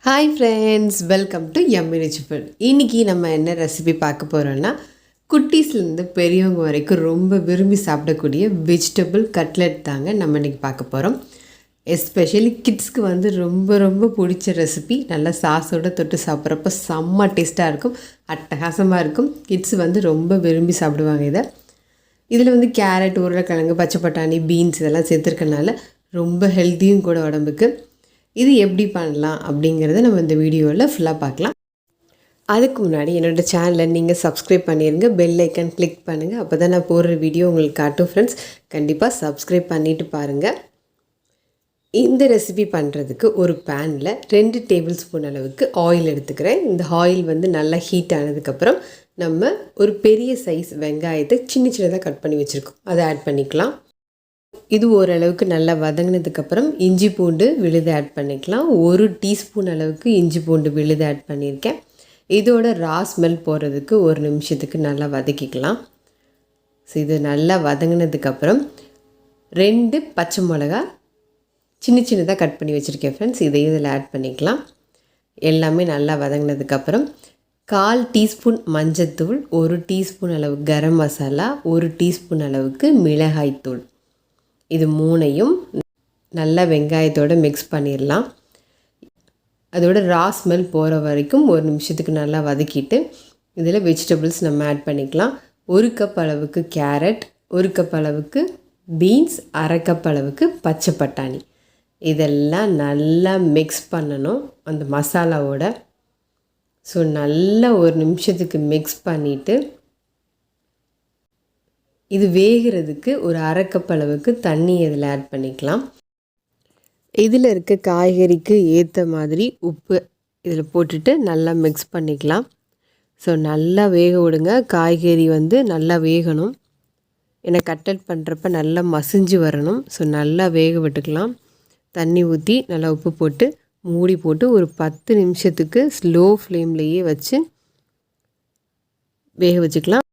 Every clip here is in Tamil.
Hi friends, welcome to yummy rich food. இன்றைக்கி நம்ம என்ன ரெசிபி பார்க்க போகிறோன்னா, குட்டீஸ்லேருந்து பெரியவங்க வரைக்கும் ரொம்ப விரும்பி சாப்பிடக்கூடிய வெஜிடபிள் கட்லெட் தாங்க நம்ம இன்றைக்கி பார்க்க போகிறோம். எஸ்பெஷலி கிட்ஸ்க்கு வந்து ரொம்ப ரொம்ப பிடிச்ச ரெசிபி. நல்லா சாஸோடு தொட்டு சாப்பிட்றப்ப செம்ம டேஸ்ட்டாக இருக்கும், அட்டகாசமாக இருக்கும். கிட்ஸ் வந்து ரொம்ப விரும்பி சாப்பிடுவாங்க இதை. இதில் வந்து கேரட், உருளைக்கிழங்கு, பச்சை பட்டாணி, பீன்ஸ் இதெல்லாம் சேர்த்துருக்கனால ரொம்ப ஹெல்த்தியும் கூட உடம்புக்கு. இது எப்படி பண்ணலாம் அப்படிங்கிறத நம்ம இந்த வீடியோவில் ஃபுல்லாக பார்க்கலாம். அதுக்கு முன்னாடி என்னோடய சேனலை நீங்கள் சப்ஸ்கிரைப் பண்ணிடுங்க, பெல் ஐக்கன் கிளிக் பண்ணுங்கள். அப்போ தான் நான் போடுற வீடியோ உங்களுக்கு காட்டும். ஃப்ரெண்ட்ஸ், கண்டிப்பாக சப்ஸ்கிரைப் பண்ணிவிட்டு பாருங்கள். இந்த ரெசிபி பண்ணுறதுக்கு ஒரு பேனில் 2 டேபிள் ஸ்பூன் அளவுக்கு ஆயில் எடுத்துக்கிறேன். இந்த ஆயில் வந்து நல்லா ஹீட் ஆனதுக்கப்புறம் நம்ம ஒரு பெரிய சைஸ் வெங்காயத்தை சின்ன சின்னதாக கட் பண்ணி வச்சுருக்கோம், அதை ஆட் பண்ணிக்கலாம். இது ஓரளவுக்கு நல்லா வதங்கினதுக்கப்புறம் இஞ்சி பூண்டு விழுது ஆட் பண்ணிக்கலாம். 1 டீஸ்பூன் அளவுக்கு இஞ்சி பூண்டு விழுது ஆட் பண்ணியிருக்கேன். இதோட ரா ஸ்மெல் போகிறதுக்கு 1 நிமிஷத்துக்கு நல்லா வதக்கிக்கலாம். ஸோ இது நல்லா வதங்கினதுக்கப்புறம் 2 பச்சை மிளகா சின்ன சின்னதாக கட் பண்ணி வச்சுருக்கேன் ஃப்ரெண்ட்ஸ், இதையும் இதில் ஆட் பண்ணிக்கலாம். எல்லாமே நல்லா வதங்கினதுக்கப்புறம் 1/4 டீஸ்பூன் மஞ்சத்தூள், 1 டீஸ்பூன் அளவு கரம் மசாலா, 1 டீஸ்பூன் அளவுக்கு மிளகாய்த்தூள், இது 3ஐயும் நல்லா வெங்காயத்தோடு மிக்ஸ் பண்ணிடலாம். அதோட ரா ஸ்மெல் போகிற வரைக்கும் 1 நிமிஷத்துக்கு நல்லா வதக்கிட்டு இதில் வெஜிடபிள்ஸ் நம்ம ஆட் பண்ணிக்கலாம். 1 கப் அளவுக்கு கேரட், 1 கப் அளவுக்கு பீன்ஸ், 1/2 கப் அளவுக்கு பச்சை பட்டாணி, இதெல்லாம் நல்லா மிக்ஸ் பண்ணணும் அந்த மசாலாவோட. ஸோ நல்லா 1 நிமிஷத்துக்கு மிக்ஸ் பண்ணிவிட்டு இது வேகிறதுக்கு ஒரு 1/2 கப் அளவுக்கு தண்ணி இதில் ஆட் பண்ணிக்கலாம். இதில் இருக்க காய்கறிக்கு ஏற்ற மாதிரி உப்பு இதில் போட்டுட்டு நல்லா மிக்ஸ் பண்ணிக்கலாம். ஸோ நல்லா வேக விடுங்க, காய்கறி வந்து நல்லா வேகணும். ஏன்னா கட்லெட் பண்ணுறப்ப நல்லா மசிஞ்சு வரணும். ஸோ நல்லா வேக விட்டுக்கலாம். தண்ணி ஊற்றி நல்லா உப்பு போட்டு மூடி போட்டு ஒரு 10 நிமிஷத்துக்கு ஸ்லோ ஃப்ளேம்லேயே வச்சு வேக வச்சுக்கலாம்.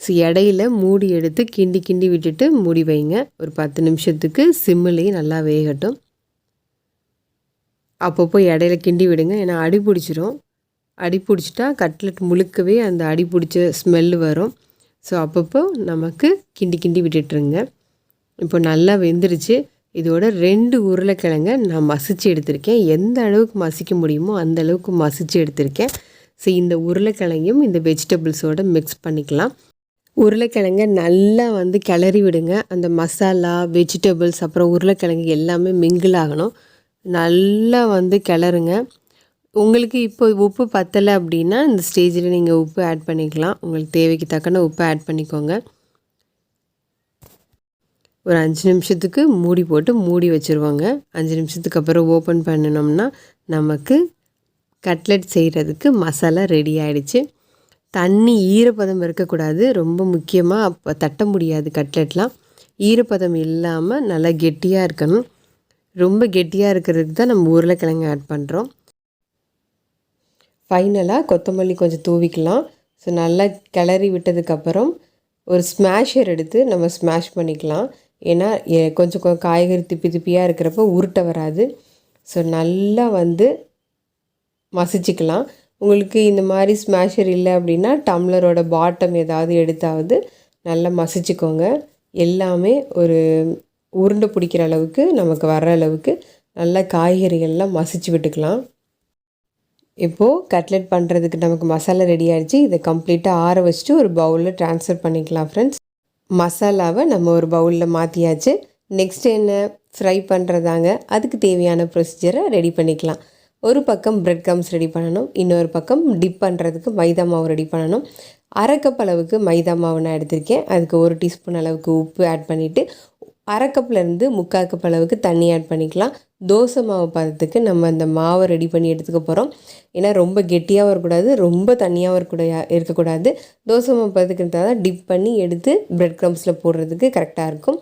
ஸோ இடையில மூடி எடுத்து கிண்டி கிண்டி விட்டுட்டு மூடி வைங்க. ஒரு 10 நிமிஷத்துக்கு சிம்மிலேயே நல்லா வேகட்டும். அப்பப்போ இடையில கிண்டி விடுங்க, ஏன்னா அடி பிடிச்சிரும். அடி பிடிச்சிட்டா கட்லெட் முழுக்கவே அந்த அடி பிடிச்ச ஸ்மெல்லு வரும். ஸோ அப்பப்போ நமக்கு கிண்டி கிண்டி விட்டுட்டுருங்க. இப்போ நல்லா வெந்துருச்சு. இதோட 2 உருளைக்கிழங்கை நான் மசிச்சு எடுத்திருக்கேன். எந்த அளவுக்கு மசிக்க முடியுமோ அந்த அளவுக்கு மசிச்சு எடுத்திருக்கேன். ஸோ இந்த உருளைக்கிழங்கையும் இந்த வெஜிடபிள்ஸோடு மிக்ஸ் பண்ணிக்கலாம். உருளைக்கிழங்கை நல்லா வந்து கிளறி விடுங்க. அந்த மசாலா, வெஜிடபிள்ஸ், அப்புறம் உருளைக்கிழங்கு எல்லாமே மிங்கிள் ஆகணும். நல்லா வந்து கிளறுங்க. உங்களுக்கு இப்போ உப்பு பத்தலை அப்படின்னா இந்த ஸ்டேஜில் நீங்கள் உப்பு ஆட் பண்ணிக்கலாம். உங்களுக்கு தேவைக்கு தக்கன உப்பு ஆட் பண்ணிக்கோங்க. ஒரு 5 நிமிஷத்துக்கு மூடி போட்டு மூடி வச்சுருவாங்க. 5 நிமிஷத்துக்கு அப்புறம் ஓப்பன் பண்ணினோம்னா நமக்கு கட்லெட் செய்கிறதுக்கு மசாலா ரெடி ஆகிடுச்சு. தண்ணி ஈரப்பதம் இருக்கக்கூடாது, ரொம்ப முக்கியமாக. அப்போ தட்ட முடியாது கட்லெட்லாம். ஈரப்பதம் இல்லாமல் நல்லா கெட்டியாக இருக்கணும். ரொம்ப கெட்டியாக இருக்கிறதுக்கு தான் நம்ம உருளைக்கிழங்கு ஆட் பண்ணுறோம். ஃபைனலாக கொத்தமல்லி கொஞ்சம் தூவிக்கலாம். ஸோ நல்லா கிளறி விட்டதுக்கப்புறம் ஒரு ஸ்மாஷர் எடுத்து நம்ம ஸ்மாஷ் பண்ணிக்கலாம். ஏன்னா கொஞ்சம் காய்கறி திப்பி திப்பியாக இருக்கிறப்ப உருட்ட வராது. ஸோ நல்லா வந்து மசிச்சுக்கலாம். உங்களுக்கு இந்த மாதிரி ஸ்மாஷர் இல்லை அப்படின்னா டம்ளரோட பாட்டம் ஏதாவது எடுத்தாவது நல்லா மசிச்சுக்கோங்க. எல்லாமே ஒரு உருண்டை பிடிக்கிற அளவுக்கு நமக்கு வர்ற அளவுக்கு நல்லா காய்கறிகள்லாம் மசிச்சு விட்டுக்கலாம். இப்போது கட்லெட் பண்ணுறதுக்கு நமக்கு மசாலா ரெடி ஆகிடுச்சு. இதை கம்ப்ளீட்டாக ஆற வச்சுட்டு ஒரு பவுலில் ட்ரான்ஸ்ஃபர் பண்ணிக்கலாம் ஃப்ரெண்ட்ஸ். மசாலாவை நம்ம ஒரு பவுலில் மாற்றியாச்சு. நெக்ஸ்ட் என்ன, ஃப்ரை பண்ணுறதாங்க. அதுக்கு தேவையான ப்ரொசீஜரை ரெடி பண்ணிக்கலாம். ஒரு பக்கம் பிரெட் க்ரம்ஸ் ரெடி பண்ணணும், இன்னொரு பக்கம் டிப் பண்ணுறதுக்கு மைதா மாவு ரெடி பண்ணணும். 1/2 கப் அளவுக்கு மைதா மாவு நான் எடுத்திருக்கேன். அதுக்கு 1 டீஸ்பூன் அளவுக்கு உப்பு ஆட் பண்ணிவிட்டு 1/2 கப்லேருந்து 3/4 கப் அளவுக்கு தண்ணி ஆட் பண்ணிக்கலாம். தோசை மாவு பதத்துக்கு நம்ம இந்த மாவை ரெடி பண்ணி எடுத்துக்க போகிறோம். ஏன்னா ரொம்ப கெட்டியாகவும் இருக்கக்கூடாது, ரொம்ப தண்ணியாகவும் இருக்கக்கூடாது. தோசை மாவு பதத்துக்கு தான் டிப் பண்ணி எடுத்து பிரெட் க்ரம்ஸில் போடுறதுக்கு கரெக்டாக இருக்கும்.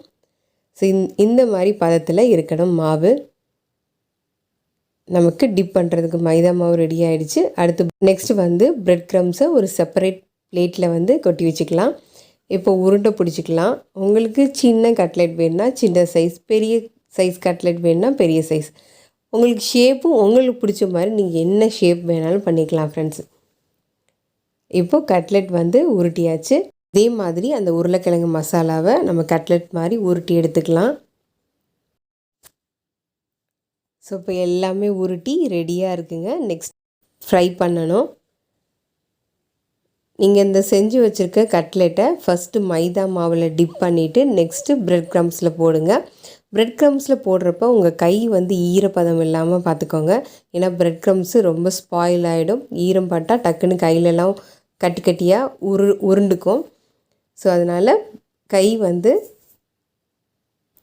ஸோ இந்த மாதிரி பதத்தில் இருக்கணும் மாவு. நமக்கு டிப் பண்ணுறதுக்கு மைதா மாவு ரெடி ஆகிடுச்சு. அடுத்து நெக்ஸ்ட்டு வந்து பிரெட் க்ரம்ஸை ஒரு செப்பரேட் பிளேட்டில் வந்து கொட்டி வச்சுக்கலாம். இப்போ உருண்டை பிடிச்சிக்கலாம். உங்களுக்கு சின்ன கட்லெட் வேணுன்னா சின்ன சைஸ், பெரிய சைஸ் கட்லெட் வேணுன்னா பெரிய சைஸ். உங்களுக்கு ஷேப்பும் உங்களுக்கு பிடிச்ச மாதிரி நீங்கள் என்ன ஷேப் வேணாலும் பண்ணிக்கலாம் ஃப்ரெண்ட்ஸ். இப்போது கட்லெட் வந்து உருட்டியாச்சு. இதே மாதிரி அந்த உருளைக்கிழங்கு மசாலாவை நம்ம கட்லெட் மாதிரி உருட்டி எடுத்துக்கலாம். ஸோ இப்போ எல்லாமே உருட்டி ரெடியாக இருக்குங்க. நெக்ஸ்ட் ஃப்ரை பண்ணணும். நீங்கள் இந்த செஞ்சு வச்சுருக்க கட்லெட்டை ஃபஸ்ட்டு மைதா மாவில் டிப் பண்ணிவிட்டு நெக்ஸ்ட்டு ப்ரெட் க்ரம்ஸில் போடுங்க. ப்ரெட் க்ரம்ஸில் போடுறப்ப உங்கள் கை வந்து ஈரப்பதம் இல்லாமல் பார்த்துக்கோங்க. ஏன்னா ப்ரெட் க்ரம்ஸு ரொம்ப ஸ்பாயில் ஆகிடும். ஈரம் பட்டால் டக்குன்னு கையிலலாம் கட்டி கட்டியாக உருண்டுக்கும். ஸோ அதனால் கை வந்து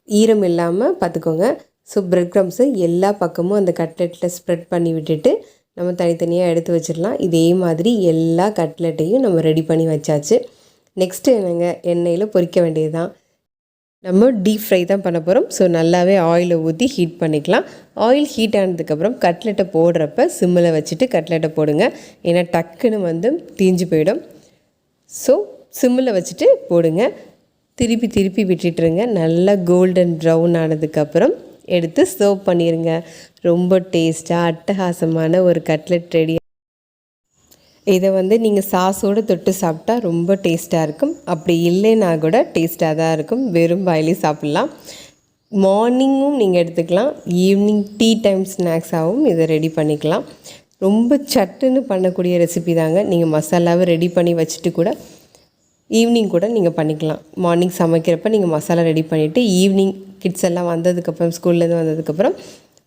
ஈரம் இல்லாமல் பார்த்துக்கோங்க. ஸோ ப்ரெட் க்ரம்ஸு எல்லா பக்கமும் அந்த கட்லெட்டில் ஸ்ப்ரெட் பண்ணி விட்டுட்டு நம்ம தனித்தனியாக எடுத்து வச்சிடலாம். இதே மாதிரி எல்லா கட்லெட்டையும் நம்ம ரெடி பண்ணி வச்சாச்சு. நெக்ஸ்ட்டு என்னங்க, எண்ணெயில் பொரிக்க வேண்டியது தான். நம்ம டீப் ஃப்ரை தான் பண்ண போகிறோம். ஸோ நல்லாவே ஆயிலை ஊற்றி ஹீட் பண்ணிக்கலாம். ஆயில் ஹீட் ஆனதுக்கப்புறம் கட்லெட்டை போடுறப்ப சிம்மில் வச்சுட்டு கட்லெட்டை போடுங்க. ஏன்னா டக்குன்னு வந்து தீஞ்சு போயிடும். ஸோ சிம்மில் வச்சுட்டு போடுங்க. திருப்பி திருப்பி விட்டுட்டுருங்க. நல்லா கோல்டன் ப்ரௌன் ஆனதுக்கப்புறம் எடுத்து சர்வ் பண்ணிடுங்க. ரொம்ப டேஸ்ட்டாக அட்டகாசமான ஒரு கட்லெட் ரெடி. இதை வந்து நீங்கள் சாஸோடு தொட்டு சாப்பிட்டா ரொம்ப டேஸ்ட்டாக இருக்கும். அப்படி இல்லைன்னா கூட டேஸ்ட்டாக தான் இருக்கும். வெறும் வாயிலே சாப்பிட்லாம். மார்னிங்கும் நீங்கள் எடுத்துக்கலாம். ஈவினிங் டீ டைம் ஸ்நாக்ஸாகவும் இதை ரெடி பண்ணிக்கலாம். ரொம்ப சட்டுன்னு பண்ணக்கூடிய ரெசிபி தாங்க. நீங்கள் மசாலாவை ரெடி பண்ணி வச்சுட்டு கூட ஈவினிங் கூட நீங்கள் பண்ணிக்கலாம். மார்னிங் சமைக்கிறப்ப நீங்கள் மசாலா ரெடி பண்ணிவிட்டு ஈவினிங் கிட்ஸ் எல்லாம் வந்ததுக்கப்புறம் ஸ்கூல்லேருந்து வந்ததுக்கப்புறம்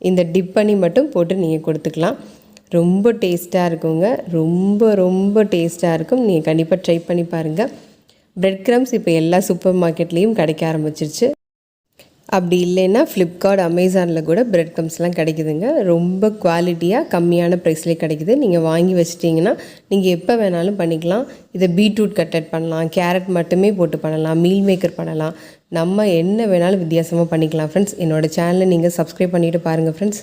இந்த டிப் பண்ணி மட்டும் போட்டு நீங்கள் கொடுத்துக்கலாம். ரொம்ப டேஸ்ட்டாக இருக்குங்க. ரொம்ப ரொம்ப டேஸ்ட்டாக இருக்கும். நீங்கள் கண்டிப்பாக ட்ரை பண்ணி பாருங்கள். ப்ரெட் க்ரம்ஸ் இப்போ எல்லா சூப்பர் மார்க்கெட்லேயும் கிடைக்க ஆரம்பிச்சிருச்சு. அப்படி இல்லைன்னா ஃப்ளிப்கார்ட், அமேசானில் கூட ப்ரெட் க்ரம்ஸ்லாம் கிடைக்குதுங்க. ரொம்ப குவாலிட்டியாக கம்மியான ப்ரைஸ்லேயே கிடைக்குது. நீங்கள் வாங்கி வச்சிட்டிங்கன்னா நீங்கள் எப்போ வேணாலும் பண்ணிக்கலாம். இதை பீட்ரூட் கட்லெட் பண்ணலாம், கேரட் மட்டுமே போட்டு பண்ணலாம், மீல் மேக்கர் பண்ணலாம். நம்ம என்ன வேணாலும் வித்தியாசமாக பண்ணிக்கலாம் ஃப்ரெண்ட்ஸ். என்னோடய சேனலை நீங்கள் சப்ஸ்கிரைப் பண்ணிவிட்டு பாருங்கள் ஃப்ரெண்ட்ஸ்.